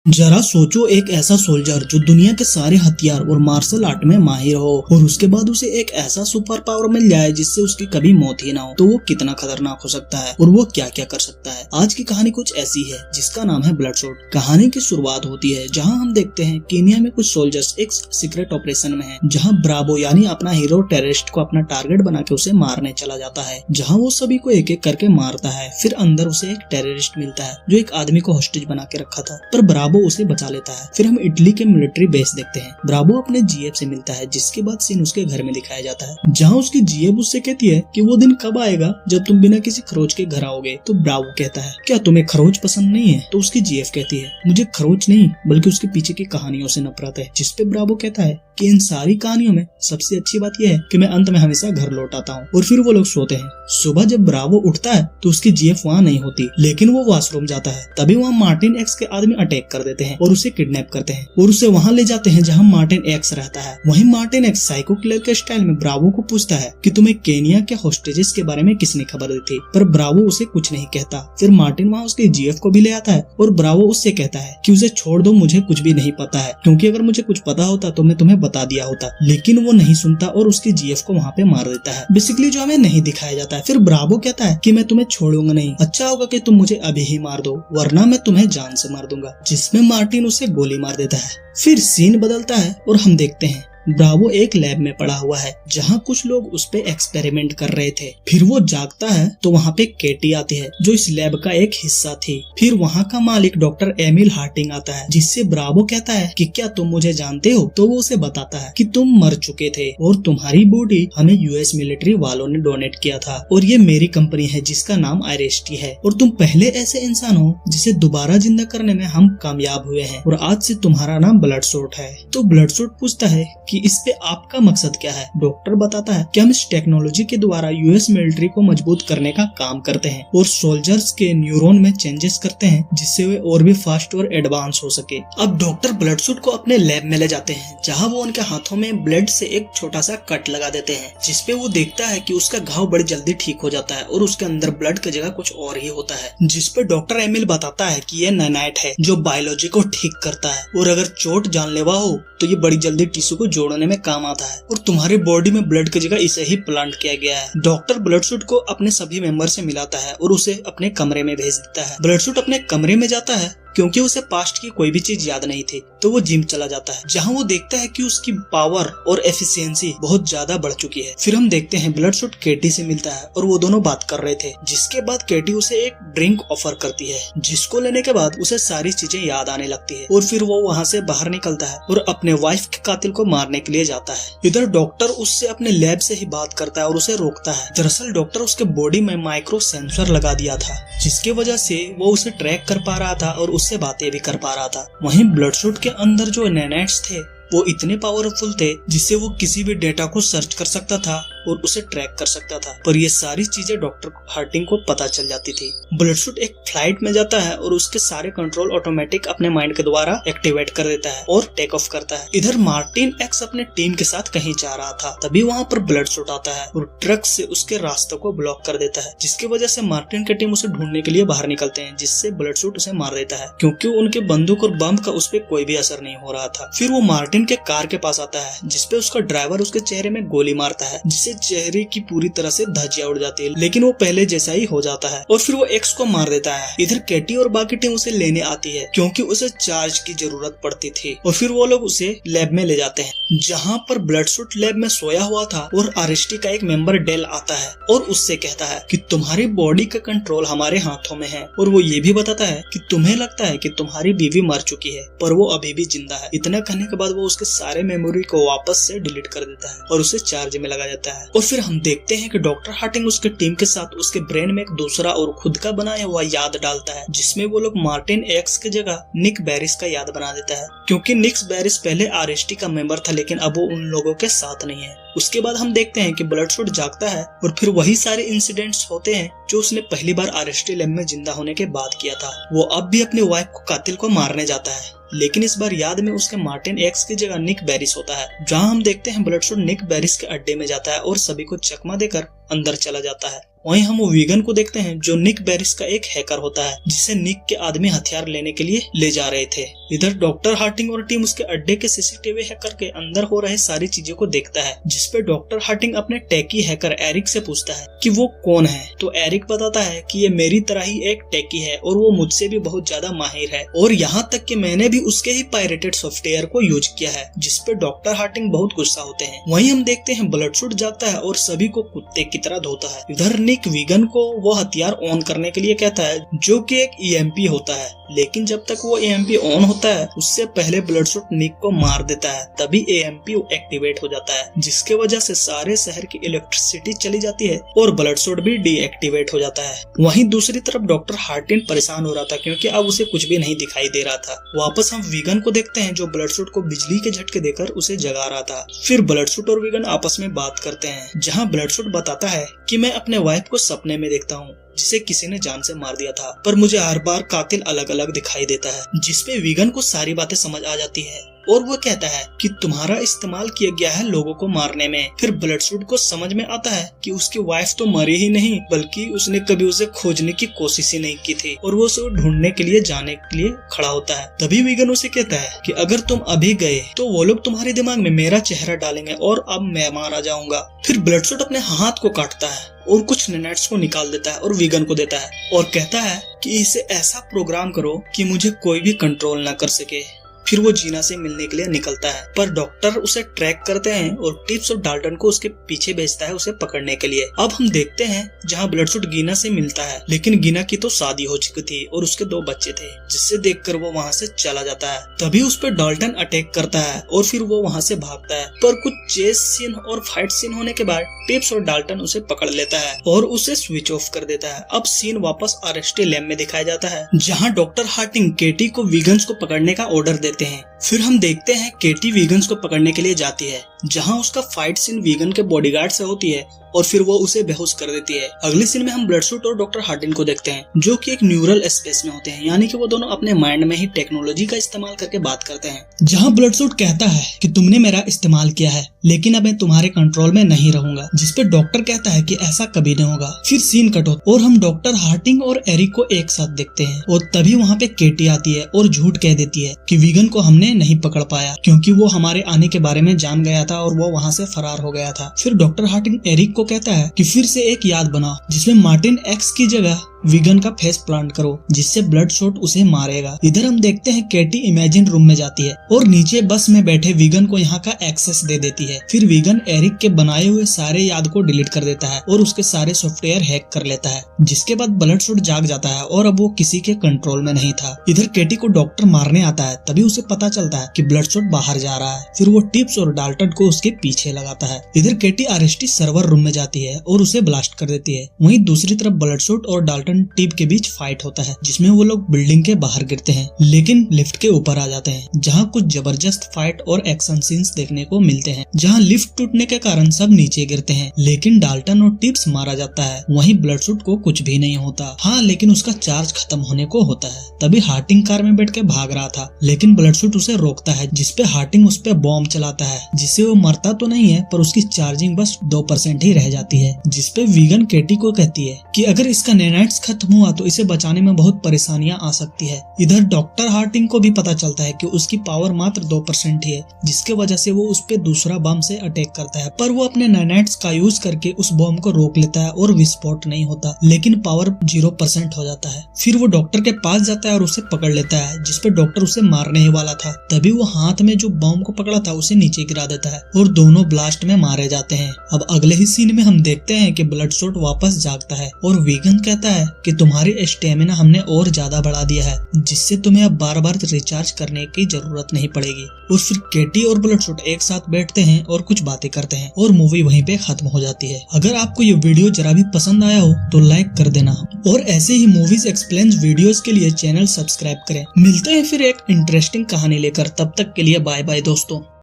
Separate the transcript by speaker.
Speaker 1: जरा सोचो, एक ऐसा सोल्जर जो दुनिया के सारे हथियार और मार्शल आर्ट में माहिर हो और उसके बाद उसे एक ऐसा सुपर पावर मिल जाए जिससे उसकी कभी मौत ही ना हो, तो वो कितना खतरनाक हो सकता है और वो क्या क्या कर सकता है। आज की कहानी कुछ ऐसी है जिसका नाम है ब्लडशॉट। कहानी की शुरुआत होती है जहाँ हम देखते हैं केनिया में कुछ सोल्जर्स एक सीक्रेट ऑपरेशन में हैं, जहाँ ब्रावो यानी अपना हीरो टेररिस्ट को अपना टारगेट बना के उसे मारने चला जाता है, जहाँ वो सभी को एक एक करके मारता है। फिर अंदर उसे एक टेररिस्ट मिलता है जो एक आदमी को हॉस्टेज बना के रखा था, पर ब्रावो उसे बचा लेता है। फिर हम इटली के मिलिट्री बेस देखते हैं। ब्रावो अपने जीएफ से मिलता है, जिसके बाद सीन उसके घर में दिखाया जाता है, जहाँ उसकी जीएफ उससे कहती है कि वो दिन कब आएगा जब तुम बिना किसी खरोच के घर आओगे। तो ब्रावो कहता है, क्या तुम्हें खरोच पसंद नहीं है? तो उसकी जीएफ कहती है, मुझे खरोच नहीं बल्कि उसके पीछे की कहानियों से नफरत है। जिसपे ब्रावो कहता है कि इन सारी कहानियों में सबसे अच्छी बात यह है कि मैं अंत में हमेशा घर लौट आता हूँ। और फिर वो लोग सोते हैं। सुबह जब ब्रावो उठता है तो उसकी जीएफ वहाँ नहीं होती, लेकिन वो वॉशरूम जाता है। तभी वहाँ मार्टिन एक्स के आदमी अटैक कर देते हैं और उसे किडनैप करते हैं और उसे वहाँ ले जाते हैं जहाँ मार्टिन एक्स रहता है। वहीं मार्टिन एक्स साइको किलर के स्टाइल में ब्रावो को पूछता है कि तुम्हें केनिया के हॉस्टेजेस के बारे में किसने खबर दी थी, पर ब्रावो उसे कुछ नहीं कहता। फिर मार्टिन वहाँ उसके जीएफ को भी ले आता है और ब्रावो उससे कहता है कि उसे छोड़ दो, मुझे कुछ भी नहीं पता है, क्योंकि अगर मुझे कुछ पता होता तो मैं तुम्हें बता दिया होता। लेकिन वो नहीं सुनता और उसकी जीएफ को वहाँ पे मार देता है, बेसिकली जो हमें नहीं दिखाया जाता है। फिर ब्रावो कहता है कि मैं तुम्हें छोड़ूंगा नहीं, अच्छा होगा कि तुम मुझे अभी ही मार दो वरना मैं तुम्हें जान से मार दूंगा। जिसमें मार्टिन उसे गोली मार देता है। फिर सीन बदलता है और हम देखते हैं ब्रावो एक लैब में पड़ा हुआ है जहाँ कुछ लोग उस पे एक्सपेरिमेंट कर रहे थे। फिर वो जागता है तो वहाँ पे केटी आती है जो इस लैब का एक हिस्सा थी। फिर वहाँ का मालिक डॉक्टर एमिल हार्टिंग आता है, जिससे ब्रावो कहता है कि क्या तुम मुझे जानते हो? तो वो उसे बताता है कि तुम मर चुके थे और तुम्हारी बॉडी हमें यूएस मिलिट्री वालों ने डोनेट किया था और ये मेरी कंपनी है जिसका नाम आयरेस्टी है और तुम पहले ऐसे इंसान हो जिसे दोबारा जिंदा करने में हम कामयाब हुए हैं और आज से तुम्हारा नाम ब्लडशॉट है। तो ब्लडशॉट पूछता है कि इस पे आपका मकसद क्या है? डॉक्टर बताता है कि हम इस टेक्नोलॉजी के द्वारा यूएस मिलिट्री को मजबूत करने का काम करते हैं और सोल्जर्स के न्यूरॉन में चेंजेस करते हैं जिससे वे और भी फास्ट और एडवांस हो सके। अब डॉक्टर ब्लडशॉट को अपने लैब में ले जाते हैं जहां वो उनके हाथों में ब्लड से एक छोटा सा कट लगा देते हैं, जिसपे वो देखता है कि उसका घाव बड़ी जल्दी ठीक हो जाता है और उसके अंदर ब्लड की जगह कुछ और ही होता है। जिसपे डॉक्टर एमिल बताता है कि ये नैनाइट है जो बायोलॉजी को ठीक करता है और अगर चोट जानलेवा हो तो ये बड़ी जल्दी टिश्यू को जोड़ने में काम आता है और तुम्हारी बॉडी में ब्लड की जगह इसे ही प्लांट किया गया है। डॉक्टर ब्लडशॉट को अपने सभी मेंबर से मिलाता है और उसे अपने कमरे में भेज देता है। ब्लडशॉट अपने कमरे में जाता है क्योंकि उसे पास्ट की कोई भी चीज याद नहीं थी, तो वो जिम चला जाता है जहां वो देखता है कि उसकी पावर और एफिशिएंसी बहुत ज्यादा बढ़ चुकी है। फिर हम देखते हैं ब्लडशॉट केटी से मिलता है और वो दोनों बात कर रहे थे, जिसके बाद केटी उसे एक ड्रिंक ऑफर करती है जिसको लेने के बाद उसे सारी चीजें याद आने लगती है और फिर वो वहाँ से बाहर निकलता है और अपने वाइफ के कातिल को मारने के लिए जाता है। इधर डॉक्टर उससे अपने लैब से ही बात करता है और उसे रोकता है। दरअसल डॉक्टर उसके बॉडी में माइक्रो सेंसर लगा दिया था, जिसके वजह से वो उसे ट्रैक कर पा रहा था और उससे बातें भी कर पा रहा था। वहीं ब्लडशॉट के अंदर जो नैनाइट्स थे वो इतने पावरफुल थे जिससे वो किसी भी डेटा को सर्च कर सकता था और उसे ट्रैक कर सकता था, पर ये सारी चीजें डॉक्टर हार्टिंग को पता चल जाती थी। ब्लडशॉट एक फ्लाइट में जाता है और उसके सारे कंट्रोल ऑटोमेटिक अपने माइंड के द्वारा एक्टिवेट कर देता है और टेक ऑफ करता है। इधर मार्टिन एक्स अपने टीम के साथ कहीं जा रहा था, तभी वहाँ पर ब्लडशॉट आता है और ट्रक से उसके रास्ते को ब्लॉक कर देता है, जिसकी वजह से मार्टिन की टीम उसे ढूंढने के लिए बाहर निकलते हैं, जिससे ब्लडशॉट उसे मार देता है क्योंकि उनके बंदूक और बम का उस पर कोई भी असर नहीं हो रहा था। फिर वो मार्टिन के कार के पास आता है जिसपे उसका ड्राइवर उसके चेहरे में गोली मारता है, जिससे चेहरे की पूरी तरह से धज्जियां उड़ जाती है, लेकिन वो पहले जैसा ही हो जाता है और फिर वो एक्स को मार देता है। इधर केटी और बाकी टीम उसे लेने आती है क्योंकि उसे चार्ज की जरूरत पड़ती थी और फिर वो लोग उसे लैब में ले जाते हैं जहाँ पर ब्लडशॉट लैब में सोया हुआ था और आरएसटी का एक मेंबर डेल आता है और उससे कहता है कि तुम्हारी बॉडी का कंट्रोल हमारे हाथों में है और वो ये भी बताता है कि तुम्हें लगता है कि तुम्हारी बीवी मर चुकी है पर वो अभी भी जिंदा है। इतना कहने के बाद वो उसके सारे मेमोरी को वापस से डिलीट कर देता है और उसे चार्ज में लगा देता है। और फिर हम देखते हैं कि डॉक्टर हार्टिंग उसके टीम के साथ उसके ब्रेन में एक दूसरा और खुद का बनाया हुआ याद डालता है, जिसमें वो लोग मार्टिन एक्स की जगह निक बैरिस का याद बना देता है, क्योंकि निक्स बैरिस पहले आरएसटी का मेंबर था लेकिन अब वो उन लोगों के साथ नहीं है। उसके बाद हम देखते हैं कि ब्लडशॉट जागता है और फिर वही सारे इंसिडेंट्स होते हैं जो उसने पहली बार आरएसटी लैब में जिंदा होने के बाद किया था। वो अब भी अपनी वाइफ को कातिल को मारने जाता है, लेकिन इस बार याद में उसके मार्टिन एक्स की जगह निक बैरिस होता है, जहां हम देखते हैं ब्लडशॉट निक बैरिस के अड्डे में जाता है और सभी को चकमा देकर अंदर चला जाता है। वहीं हम वीगन को देखते हैं जो निक बेरिस का एक हैकर होता है, जिसे निक के आदमी हथियार लेने के लिए ले जा रहे थे। इधर डॉक्टर हार्टिंग और टीम उसके अड्डे के सीसीटीवी हैकर के अंदर हो रहे सारी चीजों को देखता है, जिसपे डॉक्टर हार्टिंग अपने टेकी हैकर एरिक से पूछता है कि वो कौन है। तो एरिक बताता है कि ये मेरी तरह ही एक टेकी है और वो मुझसे भी बहुत ज्यादा माहिर है, और यहाँ तक कि मैंने भी उसके ही पायरेटेड सॉफ्टवेयर को यूज किया है, जिसपे डॉक्टर हार्टिंग बहुत गुस्सा होते हैं। वहीं हम देखते हैं ब्लडशूट जाता है और सभी को कुत्ते की तरह धोता है। इधर निक वीगन को वो हथियार ऑन करने के लिए कहता है, जो कि एक ईएमपी होता है, लेकिन जब तक वो ईएमपी ऑन होता है उससे पहले ब्लडशूट निक को मार देता है। तभी ईएमपी एक्टिवेट हो जाता है, जिसके वजह से सारे शहर की इलेक्ट्रिसिटी चली जाती है और ब्लडशूट भी डीएक्टिवेट हो जाता है। वहीं दूसरी तरफ डॉक्टर हार्टिन परेशान हो रहा था, क्योंकि अब उसे कुछ भी नहीं दिखाई दे रहा था। वापस हम वीगन को देखते हैं जो ब्लडशूट को बिजली के झटके देकर उसे जगा रहा था। फिर ब्लडशूट और वीगन आपस में बात करते हैं, जहाँ ब्लडशूट बताता है कि मैं अपने वाइफ को सपने में देखता हूँ जिसे किसी ने जान से मार दिया था, पर मुझे हर बार कातिल अलग अलग दिखाई देता है। जिसपे वीगन को सारी बातें समझ आ जाती है और वो कहता है कि तुम्हारा इस्तेमाल किया गया है लोगों को मारने में। फिर ब्लडशूट को समझ में आता है कि उसकी वाइफ तो मरी ही नहीं, बल्कि उसने कभी उसे खोजने की कोशिश ही नहीं की थी, और वो उसे ढूंढने के लिए जाने के लिए खड़ा होता है। तभी वीगन उसे कहता है कि अगर तुम अभी गए तो वो लोग तुम्हारे दिमाग में मेरा चेहरा डालेंगे और अब मैं मारा जाऊंगा। फिर ब्लडशूट अपने हाथ को काटता है और कुछ नैनेट्स को निकाल देता है और वीगन को देता है और कहता है कि इसे ऐसा प्रोग्राम करो कि मुझे कोई भी कंट्रोल न कर सके। फिर वो जीना से मिलने के लिए निकलता है, पर डॉक्टर उसे ट्रैक करते हैं और टिप्स और डाल्टन को उसके पीछे भेजता है उसे पकड़ने के लिए। अब हम देखते हैं जहाँ ब्लडशूट गीना से मिलता है, लेकिन गीना की तो शादी हो चुकी थी और उसके 2 बच्चे थे, जिससे देखकर वो वहाँ से चला जाता है। तभी उस पर डाल्टन अटैक करता है और फिर वो वहाँ से भागता है, पर कुछ चेस सीन और फाइट सीन होने के बाद टिप्स और डाल्टन उसे पकड़ लेता है और उसे स्विच ऑफ कर देता है। अब सीन वापस आरएसटी लैब में दिखाया जाता है, जहाँ डॉक्टर हार्टिंग केटी को वीगन्स को पकड़ने का ऑर्डर देते हैं। फिर हम देखते हैं केटी वीगन्स को पकड़ने के लिए जाती है, जहां उसका फाइट सीन वीगन के बॉडीगार्ड से होती है और फिर वो उसे बेहोश कर देती है। अगले सीन में हम ब्लडशूट और डॉक्टर हार्टिन को देखते हैं, जो कि एक न्यूरल स्पेस में होते हैं, यानी कि वो दोनों अपने माइंड में ही टेक्नोलॉजी का इस्तेमाल करके बात करते हैं। जहां ब्लडशूट कहता है कि तुमने मेरा इस्तेमाल किया है, लेकिन अब मैं तुम्हारे कंट्रोल में नहीं रहूंगा, जिसपे डॉक्टर कहता है कि ऐसा कभी नहीं होगा। फिर सीन कट होता और हम डॉक्टर हार्टिंग और एरिक को एक साथ देखते हैं, और तभी वहाँ पे केटी आती है और झूठ कह देती है कि वीगन को हमने नहीं पकड़ पाया, क्योंकि वो हमारे आने के बारे में जान गया था और वो वहाँ से फरार हो गया था। फिर डॉक्टर हार्टिंग एरिक को कहता है कि फिर से एक याद बनाओ, जिसमें मार्टिन एक्स की जगह वीगन का फेस प्लांट करो, जिससे ब्लडशूट उसे मारेगा। इधर हम देखते हैं केटी इमेजिन रूम में जाती है और नीचे बस में बैठे वीगन को यहाँ का एक्सेस दे देती है। फिर वीगन एरिक के बनाए हुए सारे याद को डिलीट कर देता है और उसके सारे सॉफ्टवेयर हैक कर लेता है, जिसके बाद ब्लडशूट जाग जाता है और अब वो किसी के कंट्रोल में नहीं था। इधर केटी को डॉक्टर मारने आता है, तभी उसे पता चलता है कि ब्लडशूट बाहर जा रहा है। फिर वो टिप्स और डाल्टन को उसके पीछे लगाता है। इधर केटी आरएसटी सर्वर रूम में जाती है और उसे ब्लास्ट कर देती है। वहीं दूसरी तरफ ब्लडशूट और डाल्टन टीम के बीच फाइट होता है, जिसमें वो लोग बिल्डिंग के बाहर गिरते हैं, लेकिन लिफ्ट के ऊपर आ जाते हैं, जहां कुछ जबरदस्त फाइट और एक्शन सीन्स देखने को मिलते हैं, जहां लिफ्ट टूटने के कारण सब नीचे गिरते हैं, लेकिन डाल्टन और टिप्स मारा जाता है। वहीं ब्लडशूट को कुछ भी नहीं होता, हाँ, लेकिन उसका चार्ज खत्म होने को होता है। तभी हार्टिंग कार में बैठ के भाग रहा था, लेकिन ब्लडशूट उसे रोकता है, जिसपे हार्टिंग उस पे बॉम्ब चलाता है, जिससे वो मरता तो नहीं है, पर उसकी चार्जिंग बस 2% ही रह जाती है। जिसपे वीगन केटी को कहती है कि अगर इसका नैनाइट्स खत्म हुआ तो इसे बचाने में बहुत परेशानियां आ सकती है। इधर डॉक्टर हार्टिंग को भी पता चलता है कि उसकी पावर मात्र 2% ही है, जिसके वजह से वो उस पे दूसरा बम से अटैक करता है, पर वो अपने नैनाइट्स का यूज करके उस बम को रोक लेता है और विस्फोट नहीं होता, लेकिन पावर 0% हो जाता है। फिर वो डॉक्टर के पास जाता है और उसे पकड़ लेता है, जिसपे डॉक्टर उसे मारने ही वाला था। तभी वो हाथ में जो बम को पकड़ा था उसे नीचे गिरा देता है और दोनों ब्लास्ट में मारे जाते हैं। अब अगले ही सीन में हम देखते हैं कि ब्लडशूट वापस जागता है और वीगन कहता है कि तुम्हारी स्टेमिना हमने और ज्यादा बढ़ा दिया है, जिससे तुम्हें अब बार बार रिचार्ज करने की जरूरत नहीं पड़ेगी। और फिर केटी और ब्लडशूट एक साथ बैठते हैं और कुछ बातें करते हैं और मूवी वहीं पे खत्म हो जाती है। अगर आपको ये वीडियो जरा भी पसंद आया हो तो लाइक कर देना और ऐसे ही मूवीज एक्सप्लेन वीडियोस के लिए चैनल सब्सक्राइब करें। मिलते हैं फिर एक इंटरेस्टिंग कहानी लेकर, तब तक के लिए बाय बाय दोस्तों।